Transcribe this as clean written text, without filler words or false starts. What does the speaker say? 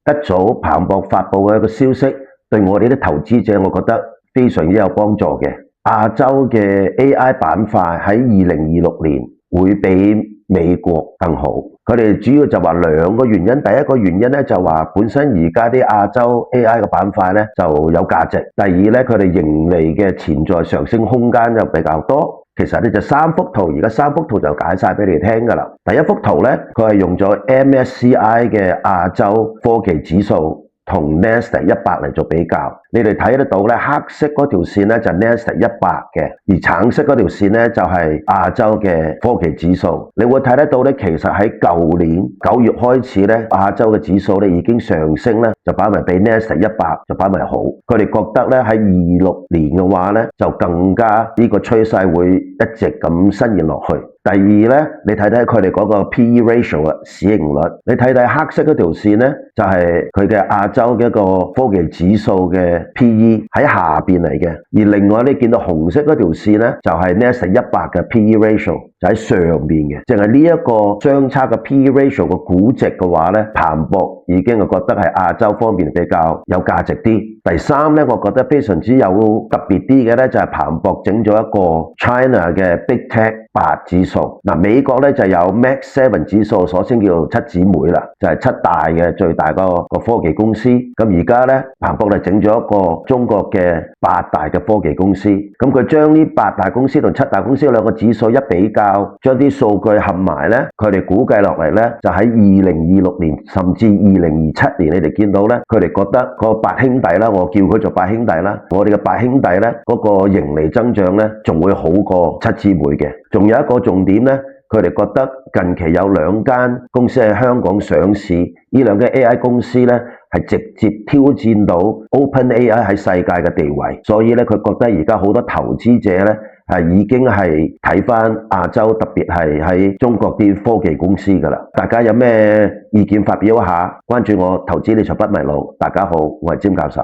一早彭博發布嘅一個消息，對我哋啲投資者，我覺得非常之有幫助嘅。亞洲嘅 AI 板塊喺2026年會比美國更好。佢哋主要就話兩個原因，第一個原因咧就話本身而家啲亞洲 AI 嘅板塊咧就有價值，第二咧佢哋盈利嘅潛在上升空間就比較多。其實呢就三幅圖，而家三幅圖就解晒俾你聽噶啦。第一幅圖咧，佢係用咗 MSCI 嘅亞洲科技指數同 Nasdaq 100嚟做比較，你哋睇得到咧，黑色嗰條線咧就係 Nasdaq 100嘅，而橙色嗰條線咧就係亞洲嘅科技指數。你會睇得到咧，其實喺舊年9月開始咧，亞洲嘅指數咧已經上升咧，就擺埋比 Nasdaq 100就擺埋好。佢哋覺得咧喺26年嘅話咧，就更加呢個趨勢會一直咁伸延落去。第二咧，你睇睇佢哋嗰個 PE ratio 啊，市盈率，你睇睇黑色嗰條線咧，就係佢嘅亞洲嘅一個科技指數嘅 PE 喺下邊嚟嘅，而另外你見到紅色嗰條線咧，就係 Nasdaq 100嘅 PE ratio 就喺上邊嘅，淨係呢一個相差嘅 PE ratio 嘅估值嘅話咧，彭博已經係覺得係亞洲方面比較有價值啲。第三咧，我覺得非常之有特別啲嘅咧，就係彭博整咗一個 China 嘅 Big Tech 8指數。嗱，美國咧就有 Max 7指數，所稱叫七姊妹啦，就係7大嘅最大個科技公司。咁而家咧，彭博就整咗一個中國嘅8大嘅科技公司。咁佢將呢8大公司同7大公司兩個指數一比較，將啲數據合埋咧，佢哋估計落嚟咧，就喺2026年甚至2027年，你哋見到咧，佢哋覺得個8兄弟啦，我叫佢做8兄弟啦，我哋嘅8兄弟咧，嗰個盈利增長咧，仲會好過七姊妹嘅。仲有一個重點咧，佢哋覺得近期有2間公司喺香港上市，呢2間 AI 公司咧係直接挑戰到 OpenAI 喺世界嘅地位，所以咧佢覺得而家好多投資者咧係已經係睇返亞洲，特別係喺中國啲科技公司㗎啦。大家有咩意見發表一下，關注我投資理財不迷路。大家好，我係詹教授。